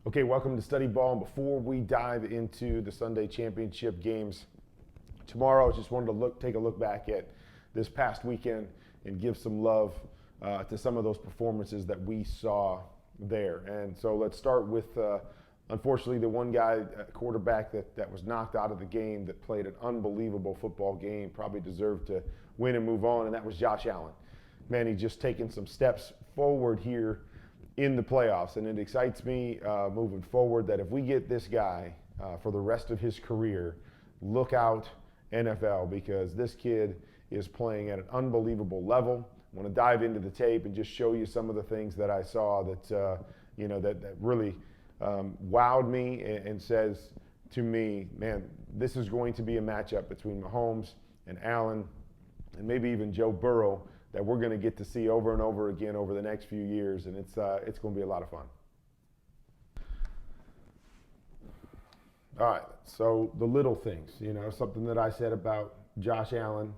Okay, welcome to Study Ball. And before we dive into the Sunday championship games tomorrow, I just wanted to take a look back at this past weekend and give some love to some of those performances that we saw there. And so let's start with, unfortunately, the one guy, quarterback that was knocked out of the game, that played an unbelievable football game, probably deserved to win and move on, and that was Josh Allen. Man, he's just taken some steps forward here in the playoffs, and it excites me moving forward that if we get this guy for the rest of his career, look out NFL, because this kid is playing at an unbelievable level. I want to dive into the tape and just show you some of the things that I saw that that really wowed me and says to me, man, this is going to be a matchup between Mahomes and Allen and maybe even Joe Burrow that we're going to get to see over and over again over the next few years, and it's going to be a lot of fun. All right, so the little things, something that I said about Josh Allen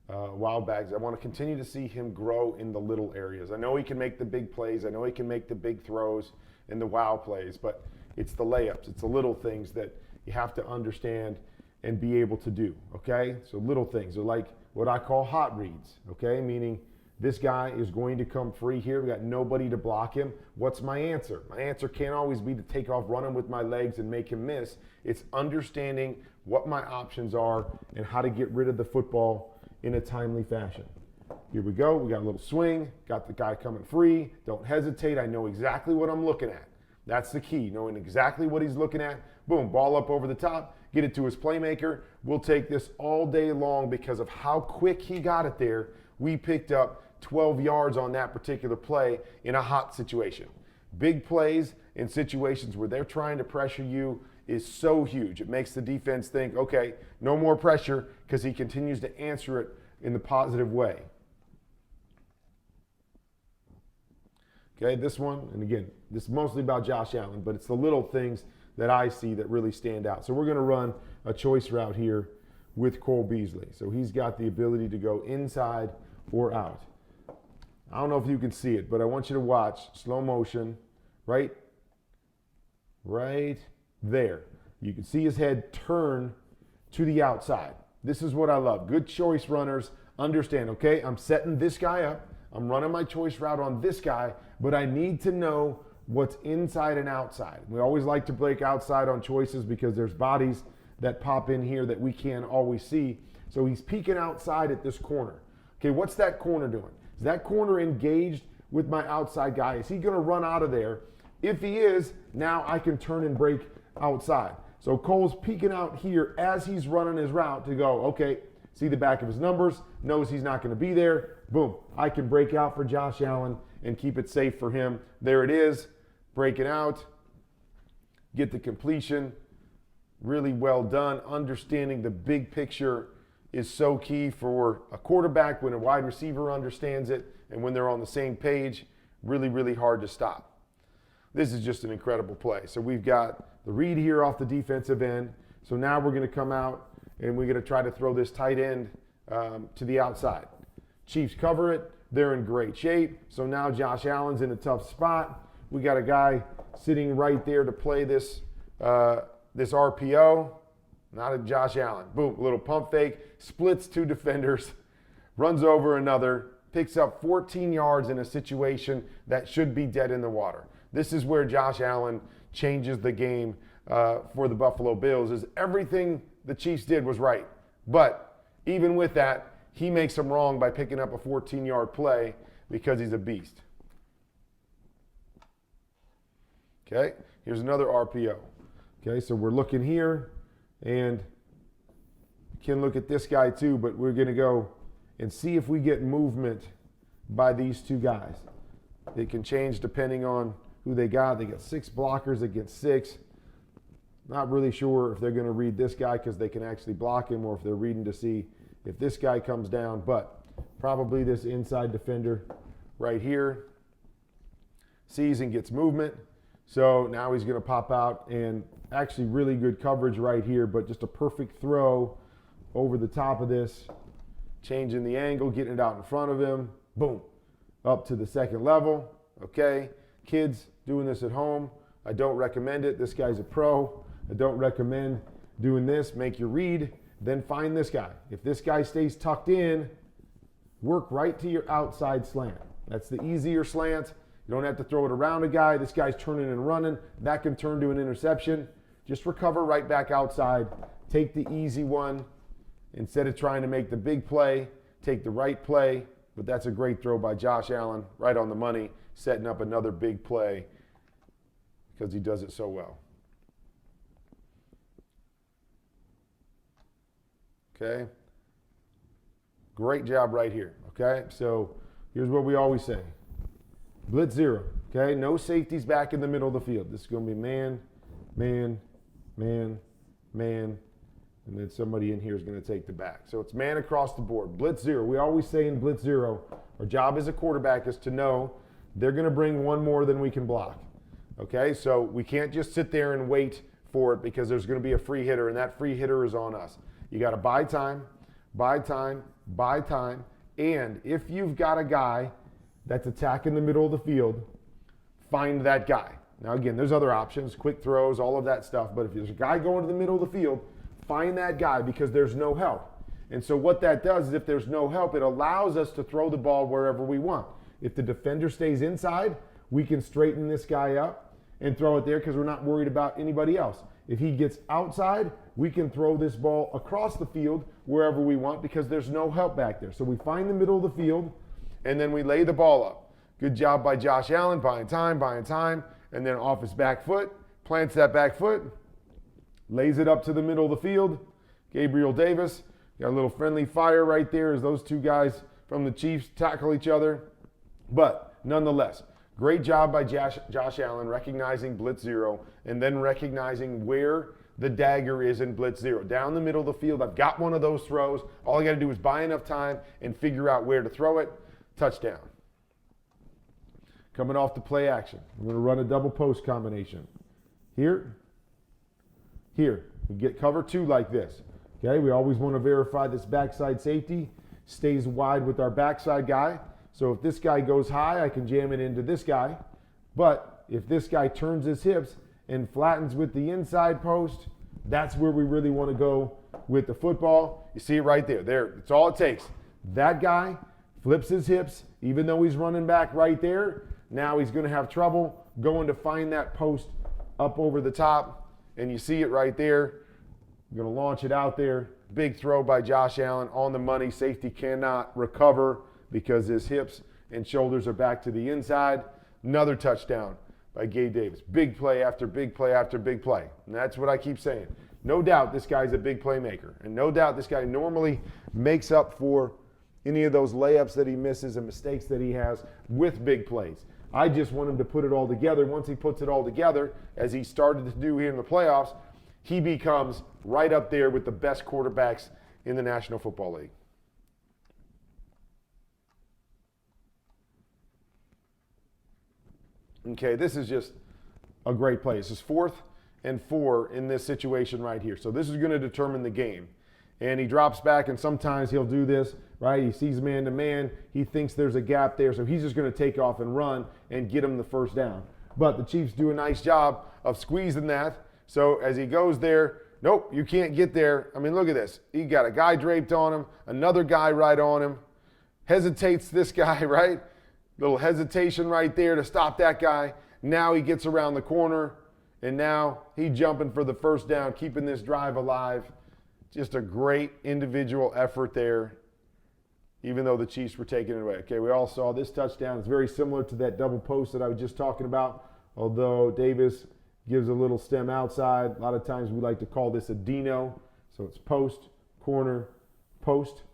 a while back is I want to continue to see him grow in the little areas. I know he can make the big plays. I know he can make the big throws and the wow plays, but it's the layups. It's the little things that you have to understand and be able to do, okay? So little things are like what I call hot reads, okay? Meaning this guy is going to come free here. We got nobody to block him. What's my answer? My answer can't always be to take off running with my legs and make him miss. It's understanding what my options are and how to get rid of the football in a timely fashion. Here we go. We got a little swing. Got the guy coming free. Don't hesitate. I know exactly what I'm looking at. That's the key, knowing exactly what he's looking at. Boom, ball up over the top. Get it to his playmaker. We'll take this all day long because of how quick he got it there. We picked up 12 yards on that particular play in a hot situation. Big plays in situations where they're trying to pressure you is so huge. It makes the defense think, okay, no more pressure, because he continues to answer it in the positive way. Okay, this one, and again, this is mostly about Josh Allen, but it's the little things that I see that really stand out. So we're going to run a choice route here with Cole Beasley. So he's got the ability to go inside or out. I don't know if you can see it, but I want you to watch slow motion right there. You can see his head turn to the outside. This is what I love. Good choice runners understand, okay, I'm setting this guy up. I'm running my choice route on this guy, but I need to know what's inside and outside. We always like to break outside on choices because there's bodies that pop in here that we can't always see. So he's peeking outside at this corner. Okay, what's that corner doing? Is that corner engaged with my outside guy? Is he going to run out of there? If he is, now I can turn and break outside. So Cole's peeking out here as he's running his route to go, okay, see the back of his numbers, knows he's not going to be there. Boom, I can break out for Josh Allen and keep it safe for him. There it is, breaking out, get the completion. Really well done. Understanding the big picture is so key for a quarterback. When a wide receiver understands it and when they're on the same page, really, really hard to stop. This is just an incredible play. So we've got the read here off the defensive end. So now we're going to come out and we're going to try to throw this tight end to the outside. Chiefs cover it. They're in great shape. So now Josh Allen's in a tough spot. We got a guy sitting right there to play this RPO. Not a Josh Allen. Boom, a little pump fake, splits two defenders, runs over another, picks up 14 yards in a situation that should be dead in the water. This is where Josh Allen changes the game for the Buffalo Bills, is everything the Chiefs did was right. But even with that, he makes them wrong by picking up a 14-yard play because he's a beast. Okay, here's another RPO. Okay, so we're looking here, and you can look at this guy too, but we're going to go and see if we get movement by these two guys. They can change depending on who they got. They got 6 blockers against 6. Not really sure if they're going to read this guy because they can actually block him, or if they're reading to see if this guy comes down, but probably this inside defender right here sees and gets movement. So now he's going to pop out, and actually really good coverage right here, but just a perfect throw over the top of this, changing the angle, getting it out in front of him. Boom, up to the second level. Okay, kids doing this at home, I don't recommend it. This guy's a pro. I don't recommend doing this. Make your read, then find this guy. If this guy stays tucked in, work right to your outside slant. That's the easier slant. You don't have to throw it around a guy. This guy's turning and running. That can turn to an interception. Just recover right back outside. Take the easy one. Instead of trying to make the big play, take the right play. But that's a great throw by Josh Allen, right on the money, setting up another big play because he does it so well. Okay? Great job right here. Okay? So here's what we always say. Blitz zero. Okay? No safeties back in the middle of the field. This is going to be man, man, man, man, and then somebody in here is going to take the back. So it's man across the board. Blitz zero. We always say in blitz zero, our job as a quarterback is to know they're going to bring one more than we can block. Okay? So we can't just sit there and wait for it because there's going to be a free hitter, and that free hitter is on us. You got to buy time, buy time, buy time, and if you've got a guy that's attacking the middle of the field, find that guy. Now, again, there's other options, quick throws, all of that stuff. But if there's a guy going to the middle of the field, find that guy because there's no help. And so what that does is if there's no help, it allows us to throw the ball wherever we want. If the defender stays inside, we can straighten this guy up and throw it there because we're not worried about anybody else. If he gets outside, we can throw this ball across the field wherever we want because there's no help back there. So we find the middle of the field, and then we lay the ball up. Good job by Josh Allen, buying time, and then off his back foot, plants that back foot, lays it up to the middle of the field. Gabriel Davis, got a little friendly fire right there as those two guys from the Chiefs tackle each other. But nonetheless, great job by Josh Allen recognizing blitz zero and then recognizing where the dagger is in blitz zero. Down the middle of the field, I've got one of those throws. All I got to do is buy enough time and figure out where to throw it. Touchdown. Coming off the play action, I'm going to run a double post combination. Here. We get cover two like this. Okay, we always want to verify this backside safety stays wide with our backside guy. So if this guy goes high, I can jam it into this guy. But if this guy turns his hips and flattens with the inside post, that's where we really want to go with the football. You see it right there. There, it's all it takes. That guy flips his hips, even though he's running back right there. Now he's going to have trouble going to find that post up over the top. And you see it right there. I'm going to launch it out there. Big throw by Josh Allen on the money. Safety cannot recover because his hips and shoulders are back to the inside. Another touchdown by Gabe Davis. Big play after big play after big play. And that's what I keep saying. No doubt this guy's a big playmaker. And no doubt this guy normally makes up for any of those layups that he misses and mistakes that he has with big plays. I just want him to put it all together. Once he puts it all together, as he started to do here in the playoffs, he becomes right up there with the best quarterbacks in the National Football League. Okay, this is just a great play. This is 4th and 4 in this situation right here. So this is going to determine the game. And he drops back, and sometimes he'll do this, right? He sees man-to-man. He thinks there's a gap there, so he's just going to take off and run and get him the first down. But the Chiefs do a nice job of squeezing that. So as he goes there, nope, you can't get there. I mean, look at this. He got a guy draped on him, another guy right on him. Hesitates this guy, right? Little hesitation right there to stop that guy. Now he gets around the corner, and now he's jumping for the first down, keeping this drive alive. Just a great individual effort there, even though the Chiefs were taking it away. Okay, we all saw this touchdown. It's very similar to that double post that I was just talking about, although Davis gives a little stem outside. A lot of times we like to call this a Dino. So it's post, corner, post.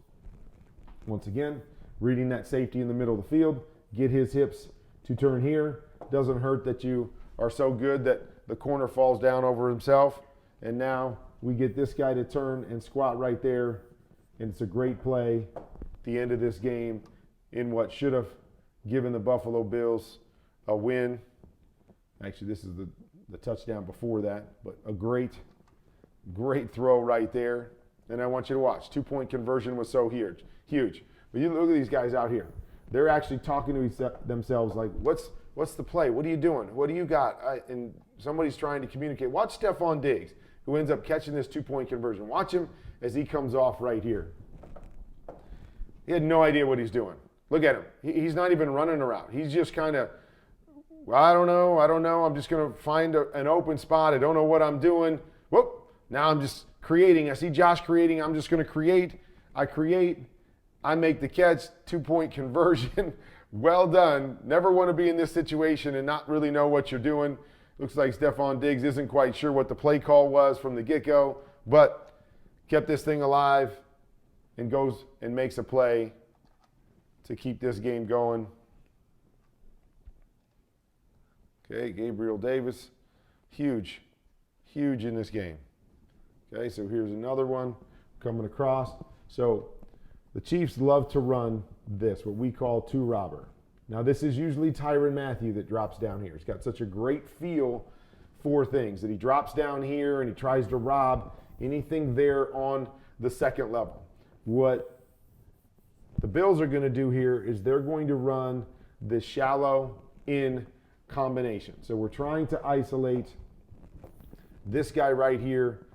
Once again, reading that safety in the middle of the field. Get his hips to turn here. Doesn't hurt that you are so good that the corner falls down over himself. And now we get this guy to turn and squat right there. And it's a great play at the end of this game in what should have given the Buffalo Bills a win. Actually, this is the touchdown before that, but a great throw right there. And I want you to watch. 2-point conversion was so huge. But you look at these guys out here. they're actually talking to themselves like, what's the play? What are you doing? What do you got? And somebody's trying to communicate. Watch Stephon Diggs, who ends up catching this 2-point conversion. Watch him as he comes off right here. He had no idea what he's doing. Look at him. He's not even running around. He's just kind of, I don't know. I'm just going to find an open spot. I don't know what I'm doing. Whoop. Now I'm just creating. I see Josh creating. I'm just going to create. I create. I make the catch. 2-point conversion. Well done. Never want to be in this situation and not really know what you're doing. Looks like Stephon Diggs isn't quite sure what the play call was from the get-go, but kept this thing alive and goes and makes a play to keep this game going. Okay, Gabriel Davis, huge in this game. Okay, so here's another one coming across. So the Chiefs love to run this, what we call two-robber. Now this is usually Tyrann Mathieu that drops down here. He's got such a great feel for things that he drops down here and he tries to rob anything there on the second level. What the Bills are going to do here is they're going to run the shallow in combination. So we're trying to isolate this guy right here.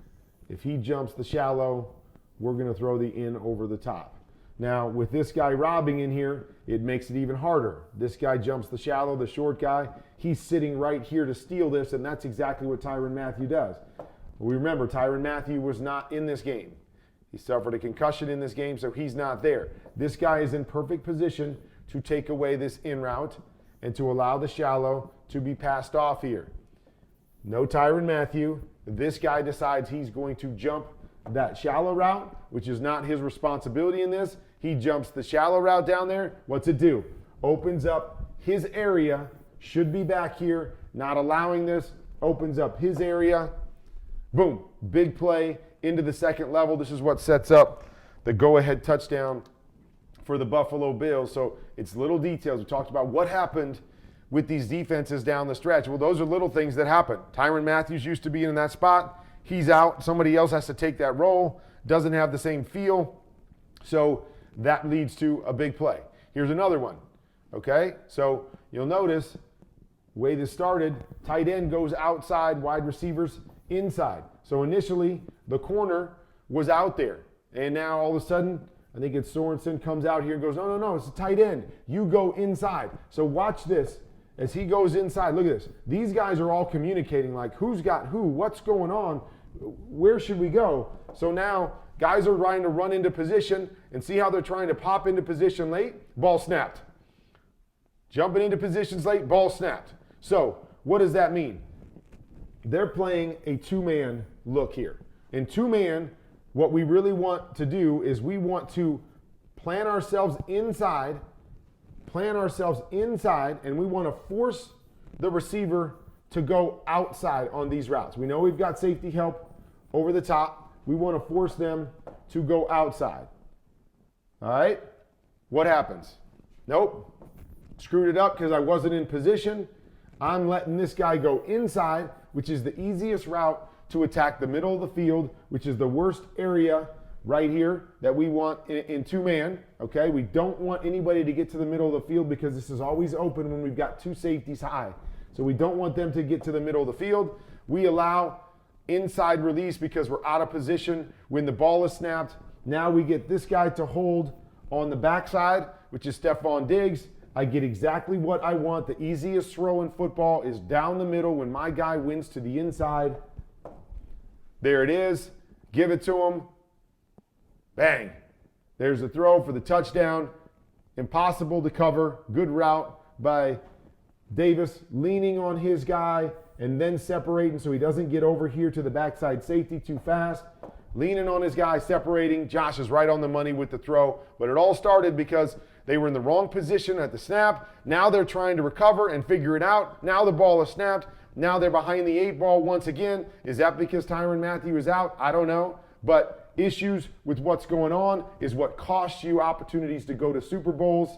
If he jumps the shallow, we're going to throw the in over the top. Now, with this guy robbing in here, it makes it even harder. This guy jumps the shallow, the short guy. He's sitting right here to steal this, and that's exactly what Tyrann Mathieu does. We remember, Tyrann Mathieu was not in this game. He suffered a concussion in this game, so he's not there. This guy is in perfect position to take away this in route and to allow the shallow to be passed off here. No Tyrann Mathieu. This guy decides he's going to jump that shallow route, which is not his responsibility in this. He jumps the shallow route down there. What's it do? Opens up his area, should be back here, not allowing this, opens up his area. Boom, big play into the second level. This is what sets up the go-ahead touchdown for the Buffalo Bills. So it's little details. We talked about what happened with these defenses down the stretch. Well, those are little things that happen. Tyrann Mathieu used to be in that spot. He's out. Somebody else has to take that role. Doesn't have the same feel. So that leads to a big play. Here's another one. Okay? So you'll notice the way this started, tight end goes outside, wide receivers inside. So initially, the corner was out there. And now all of a sudden, I think it's Sorensen comes out here and goes, no, it's a tight end. You go inside. So watch this as he goes inside. Look at this. These guys are all communicating like who's got who, what's going on, where should we go? So now guys are trying to run into position and see how they're trying to pop into position late. Ball snapped. Jumping into positions late, ball snapped. So what does that mean? They're playing a two-man look here. In two-man, what we really want to do is we want to plan ourselves inside, and we want to force the receiver to go outside on these routes. We know we've got safety help over the top. We want to force them to go outside. All right? What happens? Nope. Screwed it up because I wasn't in position. I'm letting this guy go inside, which is the easiest route to attack the middle of the field, which is the worst area right here that we want in two-man, okay? We don't want anybody to get to the middle of the field because this is always open when we've got two safeties high. So we don't want them to get to the middle of the field. We allow inside release because we're out of position when the ball is snapped. Now we get this guy to hold on the backside, which is Stephon Diggs. I get exactly what I want. The easiest throw in football is down the middle when my guy wins to the inside. There it is. Give it to him. Bang. There's the throw for the touchdown. Impossible to cover. Good route by Davis, leaning on his guy and then separating so he doesn't get over here to the backside safety too fast. Leaning on his guy, separating. Josh is right on the money with the throw. But it all started because they were in the wrong position at the snap. Now they're trying to recover and figure it out. Now the ball is snapped. Now they're behind the 8-ball once again. Is that because Tyrann Mathieu is out? I don't know. But issues with what's going on is what costs you opportunities to go to Super Bowls.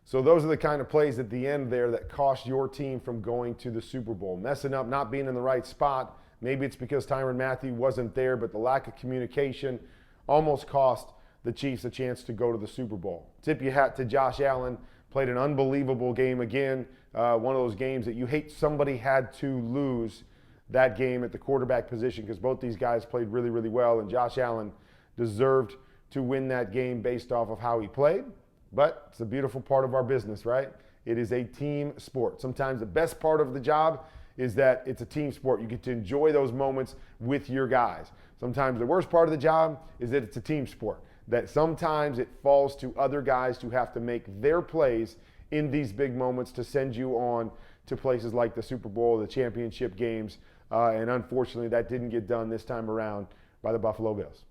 So those are the kind of plays at the end there that cost your team from going to the Super Bowl. Messing up, not being in the right spot. Maybe it's because Tyrann Mathieu wasn't there, but the lack of communication almost cost the Chiefs a chance to go to the Super Bowl. Tip your hat to Josh Allen. Played an unbelievable game again. One of those games that you hate somebody had to lose that game at the quarterback position, because both these guys played really, really well, and Josh Allen deserved to win that game based off of how he played. But it's a beautiful part of our business, right? It is a team sport. Sometimes the best part of the job is that it's a team sport. You get to enjoy those moments with your guys. Sometimes the worst part of the job is that it's a team sport, that sometimes it falls to other guys to have to make their plays in these big moments to send you on to places like the Super Bowl, the championship games, and unfortunately that didn't get done this time around by the Buffalo Bills.